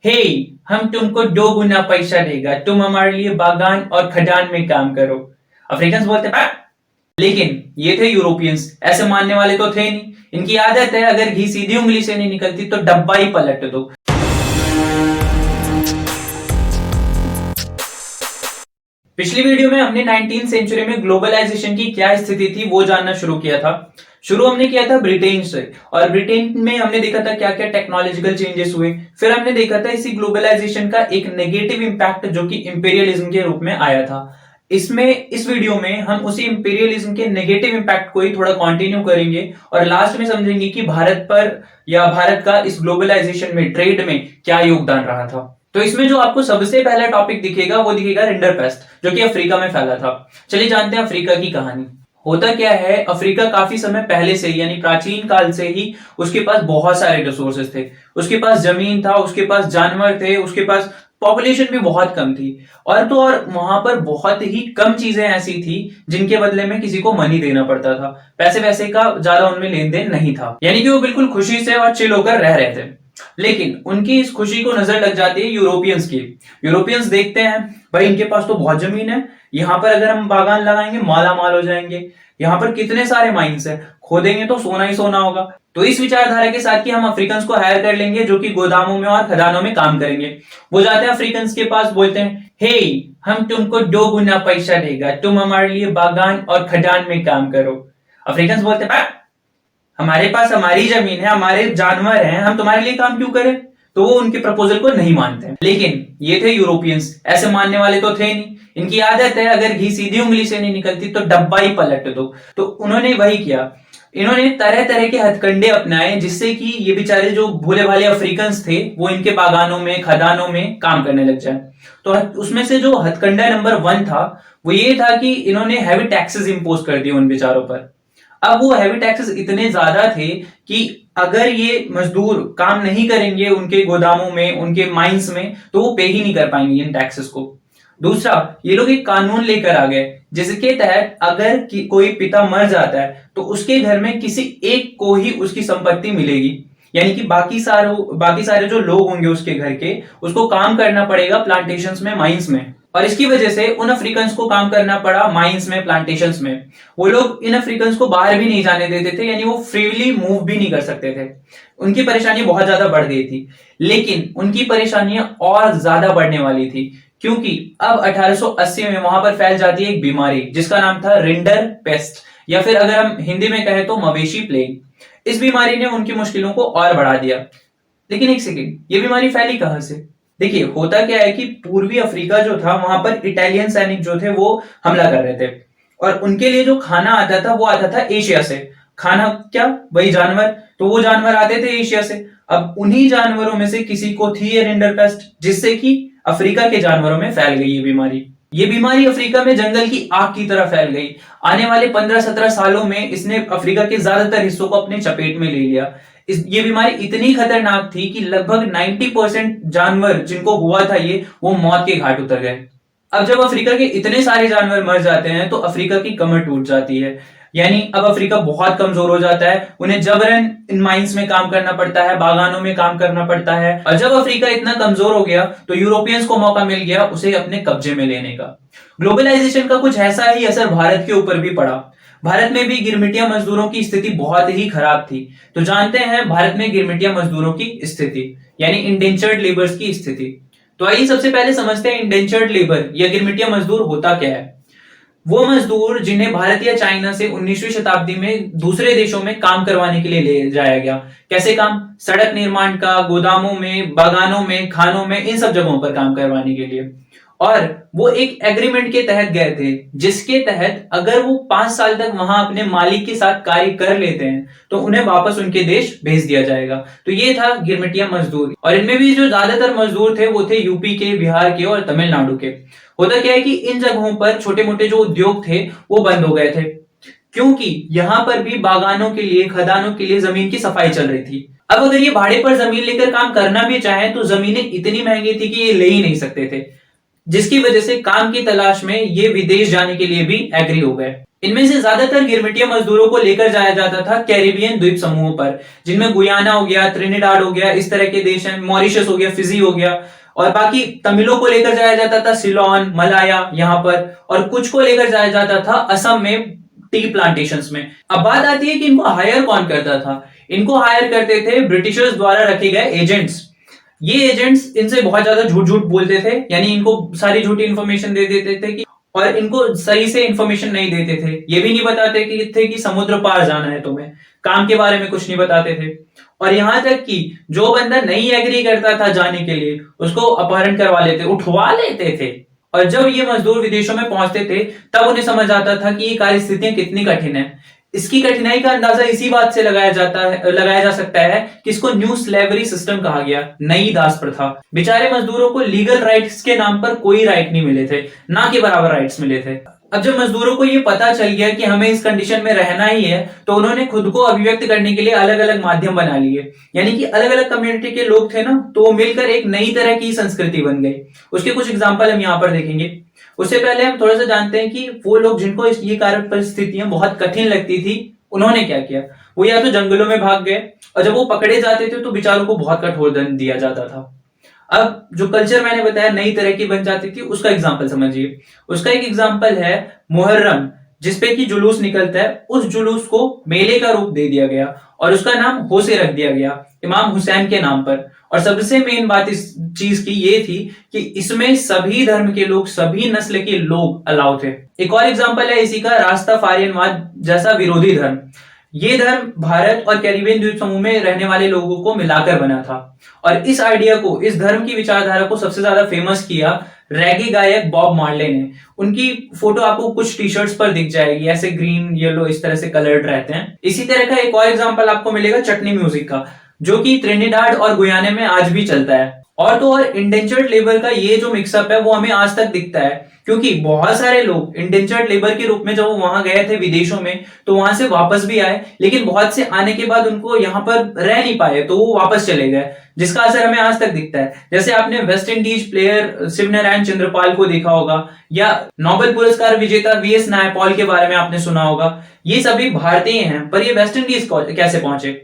हे, हम तुमको 2 गुना पैसा देगा, तुम हमारे लिए बागान और खदान में काम करो। अफ्रीकन बोलते हैं लेकिन ये थे यूरोपियंस, ऐसे मानने वाले तो थे नहीं। इनकी आदत है अगर घी सीधी उंगली से नहीं निकलती तो डब्बा ही पलट दो। पिछली वीडियो में हमने 19th सेंचुरी में ग्लोबलाइजेशन की क्या स्थिति थी वो जानना शुरू किया था। शुरू हमने किया था ब्रिटेन से, और ब्रिटेन में हमने देखा था क्या क्या टेक्नोलॉजिकल चेंजेस हुए। फिर हमने देखा था इसी ग्लोबलाइजेशन का एक नेगेटिव इंपैक्ट जो कि इंपीरियलिज्म के रूप में आया था। इस वीडियो में हम उसी इंपीरियलिज्म के नेगेटिव इंपैक्ट को ही थोड़ा कंटिन्यू करेंगे और लास्ट में समझेंगे कि भारत पर या भारत का इस ग्लोबलाइजेशन में, ट्रेड में क्या योगदान रहा था। तो इसमें जो आपको सबसे पहला टॉपिक दिखेगा वो दिखेगा रिंडरपेस्ट, जो कि अफ्रीका में फैला था। चलिए जानते हैं अफ्रीका की कहानी। होता क्या है, अफ्रीका काफी समय पहले से यानी प्राचीन काल से ही उसके पास बहुत सारे रिसोर्सेज थे। उसके पास जमीन था, उसके पास जानवर थे, उसके पास पॉपुलेशन भी बहुत कम थी, और तो और वहां पर बहुत ही कम चीजें ऐसी थी जिनके बदले में किसी को मनी देना पड़ता था। पैसे वैसे का ज्यादा उनमें लेन देन नहीं था, यानी कि वो बिल्कुल खुशी से और चिल होकर रह रहे थे। लेकिन उनकी इस खुशी को नजर लग जाती है यूरोपियंस की। यूरोपियंस देखते हैं भाई इनके पास तो बहुत जमीन है, यहाँ पर अगर हम बागान लगाएंगे माला माल हो जाएंगे, यहाँ पर कितने सारे माइंस है, खोदेंगे तो सोना ही सोना होगा। तो इस विचारधारा के साथ कि हम अफ्रीकन्स को हायर कर लेंगे जो कि गोदामों में और खदानों में काम करेंगे। वो जाते हैं अफ्रीकन्स के पास, बोलते हैं हे, हम तुमको 2 गुना पैसा देगा, तुम हमारे लिए बागान और खदान में काम करो। अफ्रीकन्स बोलते हैं हमारे पास हमारी जमीन है, हमारे जानवर हैं, हम तुम्हारे लिए काम क्यों करें। तो वो उनके प्रपोजल को नहीं मानते। लेकिन ये थे यूरोपियंस, ऐसे मानने वाले तो थे नहीं। इनकी आदत है अगर घी सीधी उंगली से नहीं निकलती तो डब्बा ही पलट दो। तो उन्होंने वही किया। इन्होंने तरह तरह के हथकंडे अपनाए जिससे कि ये बेचारे जो भोले भाले अफ्रीकन्स थे वो इनके बागानों में, खदानों में काम करने लग जाए। तो उसमें से जो हथकंडा नंबर 1 था वो ये था कि इन्होंने हैवी टैक्सेस इंपोज कर दिए उन बेचारों पर। अब वो हैवी टैक्सेस इतने ज्यादा थे कि अगर ये मजदूर काम नहीं करेंगे उनके गोदामों में, उनके माइंस में, तो वो पे ही नहीं कर पाएंगे इन टैक्सेस को। दूसरा, ये लोग एक कानून लेकर आ गए जिसके तहत अगर कोई पिता मर जाता है तो उसके घर में किसी एक को ही उसकी संपत्ति मिलेगी, यानी कि बाकी सारे जो लोग होंगे उसके घर के, उसको काम करना पड़ेगा प्लांटेशंस में, माइंस में। और इसकी वजह से उन अफ्रीकन्स को काम करना पड़ा माइंस में, प्लांटेशंस में। वो लोग इन अफ्रीकन्स को बाहर भी नहीं जाने देते थे, यानी वो फ्रीली मूव भी नहीं कर सकते थे। उनकी परेशानी बहुत ज्यादा बढ़ गई थी। लेकिन उनकी परेशानियां और ज्यादा बढ़ने वाली थी क्योंकि अब 1880 में वहां पर फैल जाती है एक बीमारी जिसका नाम था रिंडर पेस्ट, या फिर अगर हम हिंदी में कहें तो मवेशी प्लेग। इस बीमारी ने उनकी मुश्किलों को और बढ़ा दिया। लेकिन एक सेकेंड, ये बीमारी फैली कहां से? देखिए, होता क्या है कि पूर्वी अफ्रीका जो था वहां पर इटालियन सैनिक जो थे वो हमला कर रहे थे, और उनके लिए जो खाना आता था वो आता था एशिया से। खाना क्या? वही जानवर। तो वो जानवर आते थे एशिया से। अब उन्हीं जानवरों में से किसी को थी ये रिंडरपेस्ट, जिससे कि अफ्रीका के जानवरों में फैल गई ये बीमारी अफ्रीका में जंगल की आग की तरह फैल गई। आने वाले 15-17 सालों में इसने अफ्रीका के ज्यादातर हिस्सों को अपने चपेट में ले लिया। ये बीमारी इतनी खतरनाक थी कि लगभग 90% जानवर जिनको हुआ था ये, वो मौत के घाट उतर गए। अब जब अफ्रीका के इतने सारे जानवर मर जाते हैं तो अफ्रीका की कमर टूट जाती है, यानी अब अफ्रीका बहुत कमजोर हो जाता है। उन्हें जबरन इन माइंस में काम करना पड़ता है, बागानों में काम करना पड़ता है। और जब अफ्रीका इतना कमजोर हो गया तो यूरोपियंस को मौका मिल गया उसे अपने कब्जे में लेने का। ग्लोबलाइजेशन का कुछ ऐसा ही असर भारत के ऊपर भी पड़ा। भारत में भी गिरमिटिया मजदूरों की स्थिति बहुत ही खराब थी। तो जानते हैं भारत में गिरमिटिया मजदूरों की स्थिति, यानी इंडेंचर्ड लेबर्स की स्थिति। तो आइए सबसे पहले समझते हैं इंडेंचर्ड लेबर या गिरमिटिया मजदूर होता क्या है। वो मजदूर जिन्हें भारत या चाइना से 19वीं शताब्दी में दूसरे देशों में काम करवाने के लिए ले जाया गया। कैसे काम? सड़क निर्माण का, गोदामों में, बागानों में, खानों में, इन सब जगहों पर काम करवाने के लिए। और वो एक एग्रीमेंट के तहत गए थे जिसके तहत अगर वो 5 साल तक वहां अपने मालिक के साथ कार्य कर लेते हैं तो उन्हें वापस उनके देश भेज दिया जाएगा। तो ये था गिरमिटिया मजदूर। और इनमें भी जो ज्यादातर मजदूर थे वो थे यूपी के, बिहार के और तमिलनाडु के। होता क्या है कि इन जगहों पर छोटे मोटे जो उद्योग थे वो बंद हो गए थे क्योंकि यहां पर भी बागानों के लिए, खदानों के लिए जमीन की सफाई चल रही थी। अब अगर ये भाड़े पर जमीन लेकर काम करना भी चाहे तो जमीनें इतनी महंगी थी कि ये ले ही नहीं सकते थे, जिसकी वजह से काम की तलाश में ये विदेश जाने के लिए भी एग्री हो गए। इनमें से ज्यादातर गिरमिटिया मजदूरों को लेकर जाया जाता था कैरिबियन द्वीप समूहों पर, जिनमें गुयाना हो गया, त्रिनिडाद हो गया, इस तरह के देश हैं, मॉरिशस हो गया, फिजी हो गया, और बाकी तमिलों को लेकर जाया जाता था सिलोन, मलाया यहां पर, और कुछ को लेकर जाया जाता था असम में टी प्लांटेशंस में। अब बात आती है कि इनको हायर कौन करता था। इनको हायर करते थे ब्रिटिशर्स द्वारा रखे गए एजेंट्स। ये एजेंट्स इनसे बहुत ज्यादा झूठ झूठ बोलते थे, यानी इनको सारी झूठी इंफॉर्मेशन दे देते थे कि, और इनको सही से इंफॉर्मेशन नहीं देते थे। ये भी नहीं बताते कि समुद्र पार जाना है तुम्हें, काम के बारे में कुछ नहीं बताते थे। और यहां तक कि जो बंदा नहीं एग्री करता था जाने के लिए, उसको अपहरण करवा लेते, उठवा लेते थे। और जब ये मजदूर विदेशों में पहुंचते थे तब उन्हें समझ आता था कि ये कार्य स्थितियां कितनी कठिन है। इसकी कठिनाई का अंदाजा इसी बात से लगाया जा सकता है कि इसको न्यू स्लेवरी सिस्टम कहा गया, नई दास प्रथा। बेचारे मजदूरों को लीगल राइट्स के नाम पर कोई राइट नहीं मिले थे, ना के बराबर राइट्स मिले थे। अब जब मजदूरों को ये पता चल गया कि हमें इस कंडीशन में रहना ही है, तो उन्होंने खुद को अभिव्यक्त करने के लिए अलग अलग माध्यम बना लिए। यानी कि अलग अलग कम्युनिटी के लोग थे ना, तो वो मिलकर एक नई तरह की संस्कृति बन गई। उसके कुछ एग्जाम्पल हम यहाँ पर देखेंगे। उससे पहले हम थोड़ा सा जानते हैं कि वो लोग जिनको ये कार्य परिस्थितियां बहुत कठिन लगती थी, उन्होंने क्या किया। वो या तो जंगलों में भाग गए, और जब वो पकड़े जाते थे तो बेचारों को बहुत कठोर दंड दिया जाता था। अब जो कल्चर मैंने बताया नई तरह की बन जाती थी, उसका एग्जाम्पल समझिए। उसका एक एग्जाम्पल है मुहर्रम, जिसपे की जुलूस निकलता है। उस जुलूस को मेले का रूप दे दिया गया और उसका नाम हो से रख दिया गया, इमाम हुसैन के नाम पर। और सबसे मेन बात इस चीज की ये थी कि इसमें सभी धर्म के लोग, सभी नस्ल के लोग अलाउ थे। एक और एग्जाम्पल है इसी का, रास्ताफारियनवाद जैसा विरोधी धर्म। ये धर्म भारत और कैरिबियन द्वीप समूह में रहने वाले लोगों को मिलाकर बना था। और इस आइडिया को, इस धर्म की विचारधारा को सबसे ज्यादा फेमस किया रैगे गायक बॉब मार्ले ने। उनकी फोटो आपको कुछ टी शर्ट्स पर दिख जाएगी, ऐसे ग्रीन येलो इस तरह से कलर्ड रहते हैं। इसी तरह का एक और एग्जांपल आपको मिलेगा चटनी म्यूजिक का, जो कि त्रिनिडाद और गुयाना में आज भी चलता है। और तो और इंडेंचर्ड लेबर का ये जो मिक्सअप है वो हमें आज तक दिखता है, क्योंकि बहुत सारे लोग इंडेंचर्ड लेबर के रूप में जब वो वहां गए थे विदेशों में, तो वहां से वापस भी आए, लेकिन बहुत से आने के बाद उनको यहाँ पर रह नहीं पाए, तो वो वापस चले गए, जिसका असर हमें आज तक दिखता है। जैसे आपने West Indies player Shivnarayan Chandrapal को देखा होगा, या नोबेल पुरस्कार विजेता वीएस नायपॉल के बारे में आपने सुना होगा। ये सभी भारतीय हैं, पर ये वेस्ट इंडीज कैसे पहुंचे?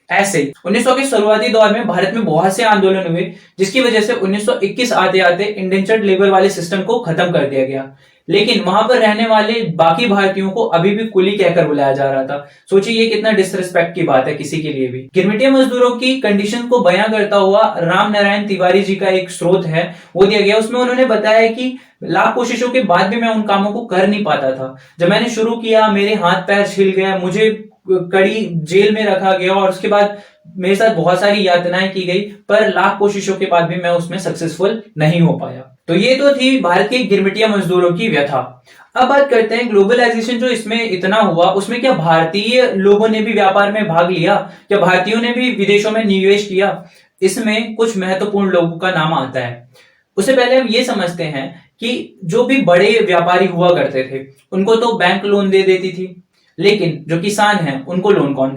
ऐसे 1900 के शुरुआती दौर में भारत में बहुत से आंदोलन हुए, जिसकी वजह से 1921 आते आते इंडेंचर्ड लेबर वाले सिस्टम को खत्म कर दिया गया। लेकिन वहां पर रहने वाले बाकी भारतीयों को अभी भी कुली कहकर बुलाया जा रहा था। सोचिए ये कितना डिसरिस्पेक्ट की बात है किसी के लिए भी। गिरमिटिया मजदूरों की कंडीशन को बयां करता हुआ राम नारायण तिवारी जी का एक स्रोत है, वो दिया गया। उसमें उन्होंने बताया कि लाख कोशिशों के बाद भी मैं उन कामों को कर नहीं पाता था। जब मैंने शुरू किया, मेरे हाथ पैर छिल गया, मुझे कड़ी जेल में रखा गया, और उसके बाद मेरे साथ बहुत सारी यातनाएं की गई, पर लाख कोशिशों के बाद भी मैं उसमें सक्सेसफुल नहीं हो पाया। तो ये तो थी भारत के गिरमिटिया मजदूरों की व्यथा। अब बात करते हैं ग्लोबलाइजेशन जो इसमें इतना हुआ, उसमें क्या भारतीय लोगों ने भी व्यापार में भाग लिया? क्या भारतीयों ने भी विदेशों में निवेश किया? इसमें कुछ महत्वपूर्ण लोगों का नाम आता है। उससे पहले हम ये समझते हैं कि जो भी बड़े व्यापारी हुआ करते थे, उनको तो बैंक लोन दे देती थी, लेकिन जो किसान हैं उनको लोन कौन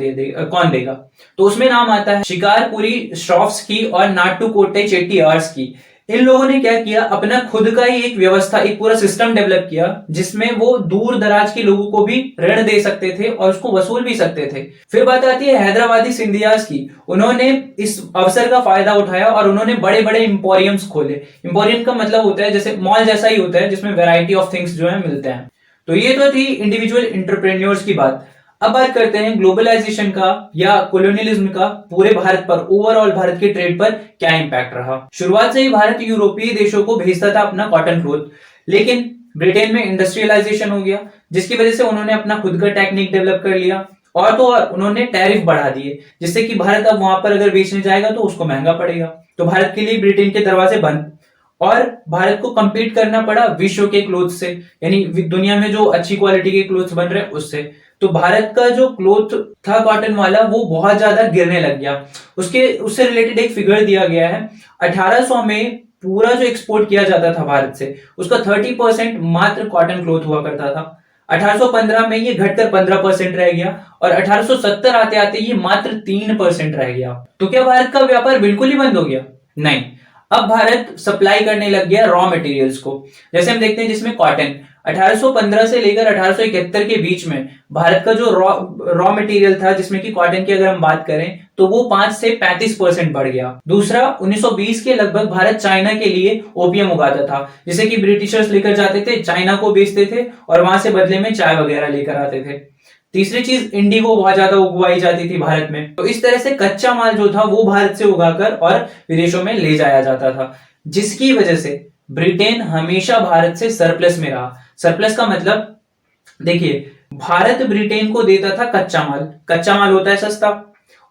देगा? तो उसमें नाम आता है शिकारपुरी श्रॉफ्स्की और नाट्टुकोटे चेट्टियार्स की। इन लोगों ने क्या किया, अपना खुद का ही एक व्यवस्था, एक पूरा सिस्टम डेवलप किया, जिसमें वो दूर दराज के लोगों को भी ऋण दे सकते थे और उसको वसूल भी सकते थे। फिर बात आती है हैदराबादी सिंधियास की। उन्होंने इस अवसर का फायदा उठाया और उन्होंने बड़े बड़े इंपोरियम्स खोले। इंपोरियम का मतलब होता है जैसे मॉल जैसा ही होता है, जिसमें वैरायटी ऑफ थिंग्स जो है मिलते हैं। तो ये तो थी इंडिविजुअल एंटरप्रेन्योर्स की बात। अब बात करते हैं ग्लोबलाइजेशन का या कोलोनियलिज्म का पूरे भारत पर, ओवरऑल भारत के ट्रेड पर क्या इंपैक्ट रहा। शुरुआत से ही भारत यूरोपीय देशों को भेजता था अपना कॉटन क्लॉथ, लेकिन ब्रिटेन में इंडस्ट्रियलाइजेशन हो गया, जिसकी वजह से उन्होंने अपना खुद का टेक्निक डेवलप कर लिया, और तो और उन्होंने टैरिफ बढ़ा दिए, जिससे कि भारत अब वहां पर अगर बेचने जाएगा तो उसको महंगा पड़ेगा। तो भारत के लिए ब्रिटेन के दरवाजे बंद, और भारत को कंपीट करना पड़ा विश्व के क्लोथ से, यानी दुनिया में जो अच्छी क्वालिटी के क्लोथ्स बन रहे हैं उससे। तो भारत का जो क्लोथ था कॉटन वाला, वो बहुत ज्यादा गिरने लग गया। उससे रिलेटेड एक फिगर दिया गया है, 1800 में पूरा जो एक्सपोर्ट किया जाता था भारत से, उसका 30% मात्र कॉटन क्लोथ हुआ करता था। 1815 में ये घटकर 15% रह गया, और 1870 आते आते ये मात्र 3% रह गया। तो क्या भारत का व्यापार बिल्कुल ही बंद हो गया? नहीं। अब भारत सप्लाई करने लग गया रॉ मटेरियल्स को। जैसे हम देखते हैं जिसमें कॉटन, 1815 से लेकर 1871 के बीच में भारत का जो रॉ मटेरियल था, जिसमें कि कॉटन की अगर हम बात करें तो वो 5 से 35% बढ़ गया। दूसरा, 1920 के लगभग भारत चाइना के लिए ओपियम उगाता था, जिसे कि ब्रिटिशर्स लेकर जाते थे, चाइना को बेचते थे और वहां से बदले में चाय वगैरह लेकर आते थे। तीसरी चीज, इंडिगो बहुत ज्यादा उगवाई जाती थी भारत में। तो इस तरह से कच्चा माल जो था वो भारत से उगाकर और विदेशों में ले जाया जाता था, जिसकी वजह से ब्रिटेन हमेशा भारत से सरप्लस में रहा। सरप्लस का मतलब देखिए, भारत ब्रिटेन को देता था कच्चा माल, कच्चा माल होता है सस्ता,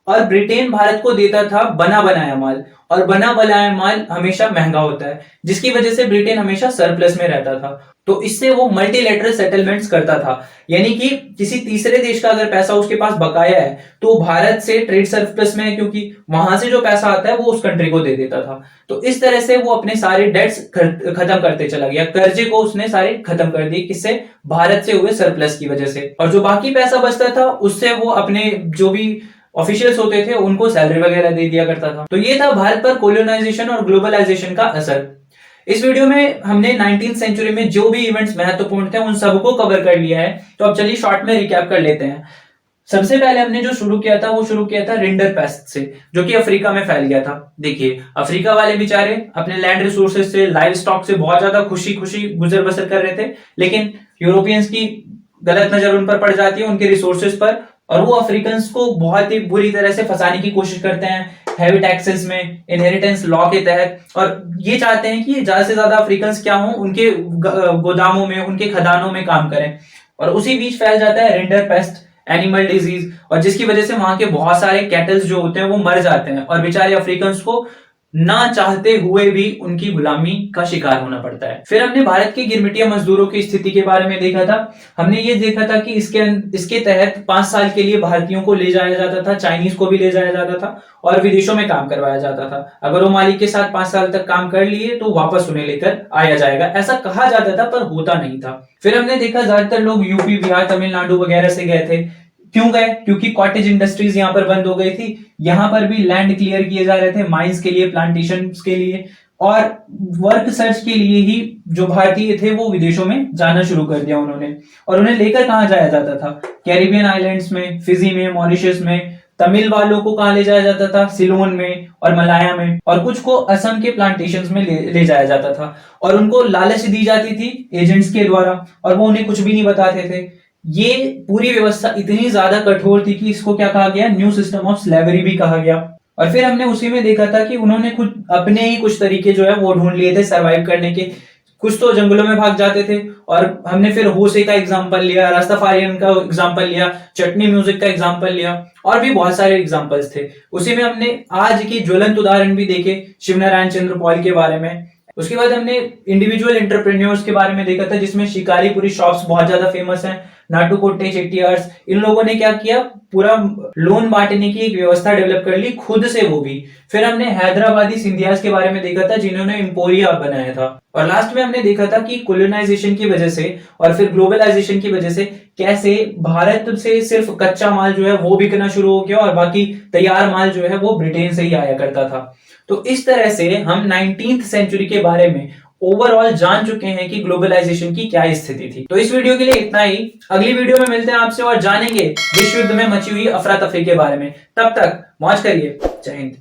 और ब्रिटेन भारत को देता था बना बनाया माल, और बना बनाया माल हमेशा महंगा होता है, जिसकी वजह से ब्रिटेन हमेशा सरप्लस में रहता था। तो इससे वो मल्टीलेटरल सेटलमेंट्स करता था, यानी कि किसी तीसरे देश का अगर पैसा उसके पास बकाया है तो भारत से ट्रेड सरप्लस में है, क्योंकि वहां से जो पैसा आता है वो उस कंट्री को दे देता था। तो इस तरह से वो अपने सारे डेट्स खत्म करते चला गया, कर्जे को उसने सारे खत्म कर दिए, किससे? भारत से हुए सरप्लस की वजह से। और जो बाकी पैसा बचता था उससे वो अपने जो भी ऑफिशियल्स होते थे उनको सैलरी वगैरह दे दिया करता था। तो ये था भारत पर कोलोनाइजेशन और ग्लोबलाइजेशन का असर। इस वीडियो में हमने 19th सेंचुरी में जो भी इवेंट्स महत्वपूर्ण थे उन सबको कवर कर लिया है। तो अब चलिए शॉर्ट में रिकैप कर लेते हैं। सबसे पहले हमने जो शुरू किया था वो शुरू किया था रिंडर पेस्ट से, जो कि अफ्रीका में फैल गया था। देखिए, अफ्रीका वाले बेचारे अपने लैंड रिसोर्सेज से, लाइव स्टॉक से बहुत ज्यादा खुशी खुशी गुजर बसर कर रहे थे, लेकिन यूरोपियंस की गलत नजर उन पर पड़ जाती है, उनके रिसोर्सेज पर, और वो अफ्रीकन्स को बहुत ही बुरी तरह से फंसाने की कोशिश करते हैं हैवी टैक्सेस में, इनहेरिटेंस लॉ के तहत, और ये चाहते हैं कि ज्यादा से ज्यादा अफ्रीकन्स क्या हों, उनके गोदामों में, उनके खदानों में काम करें। और उसी बीच फैल जाता है रिंडर पेस्ट, एनिमल डिजीज, और जिसकी वजह से वहां के बहुत सारे कैटल्स जो होते हैं वो मर जाते हैं, और बेचारे अफ्रीकन्स को ना चाहते हुए भी उनकी गुलामी का शिकार होना पड़ता है। फिर हमने भारत के गिरमिटिया मजदूरों की स्थिति के बारे में देखा था। हमने ये देखा था कि इसके तहत 5 साल के लिए भारतीयों को ले जाया जाता था, चाइनीज को भी ले जाया जाता था और विदेशों में काम करवाया जाता था। अगर वो मालिक के साथ 5 साल तक काम कर लिए तो वापस उन्हें लेकर आया जाएगा, ऐसा कहा जाता था, पर होता नहीं था। फिर हमने देखा ज्यादातर लोग यूपी, बिहार, तमिलनाडु वगैरह से गए थे। क्यों गए? क्योंकि कॉटेज इंडस्ट्रीज यहाँ पर बंद हो गई थी, यहाँ पर भी लैंड क्लियर किए जा रहे थे माइंस के लिए, प्लांटेशन के लिए, और वर्क सर्च के लिए ही जो भारतीय थे वो विदेशों में जाना शुरू कर दिया उन्होंने। और उन्हें लेकर कहाँ जाया जाता था? कैरिबियन आइलैंड्स में, फिजी में, मॉरिशस में। तमिल वालों को कहाँ ले जाया जाता था? सिलोन में और मलाया में। और कुछ को असम के प्लांटेशंस में ले जाया जाता था, और उनको लालच दी जाती थी एजेंट्स के द्वारा, और वो उन्हें कुछ भी नहीं बताते थे। ये पूरी व्यवस्था इतनी ज्यादा कठोर थी कि इसको क्या कहा गया? न्यू सिस्टम ऑफ स्लेवरी भी कहा गया। और फिर हमने उसी में देखा था कि उन्होंने खुद अपने ही कुछ तरीके जो है वो ढूंढ लिए थे सरवाइव करने के। कुछ तो जंगलों में भाग जाते थे, और हमने फिर होसे का एग्जांपल लिया, रास्ताफारियन का एग्जांपल लिया, चटनी म्यूजिक का एग्जांपल लिया, और भी बहुत सारे एग्जांपल्स थे। उसी में हमने आज की ज्वलंत उदाहरण भी देखे, शिवनारायण चंद्र पॉल के बारे में। उसके बाद हमने इंडिविजुअल एंटरप्रेन्योर्स के बारे में देखा था, जिसमें शिकारीपुरी शॉप्स बहुत ज्यादा फेमस हैं, नाटुकोटे चेट्टियार्स। इन लोगों ने क्या किया? पूरा लोन बांटने की एक व्यवस्था डेवलप कर ली खुद से, वो भी। फिर हमने हैदराबादी सिंधियास के बारे में देखा था, जिन्होंने एम्पोरिया बनाया था। और लास्ट में हमने देखा था कि कोलोनाइजेशन की वजह से और फिर ग्लोबलाइजेशन की वजह से कैसे भारत से सिर्फ कच्चा माल जो है वो बिकना शुरू हो गया, और बाकी तैयार माल जो है वो ब्रिटेन से ही आया करता था। तो इस तरह से हम 19th सेंचुरी के बारे में ओवरऑल जान चुके हैं कि ग्लोबलाइजेशन की क्या स्थिति थी। तो इस वीडियो के लिए इतना ही। अगली वीडियो में मिलते हैं आपसे और जानेंगे विश्व युद्ध में मची हुई अफरा तफरी के बारे में। तब तक मौज करिए। जय हिंद।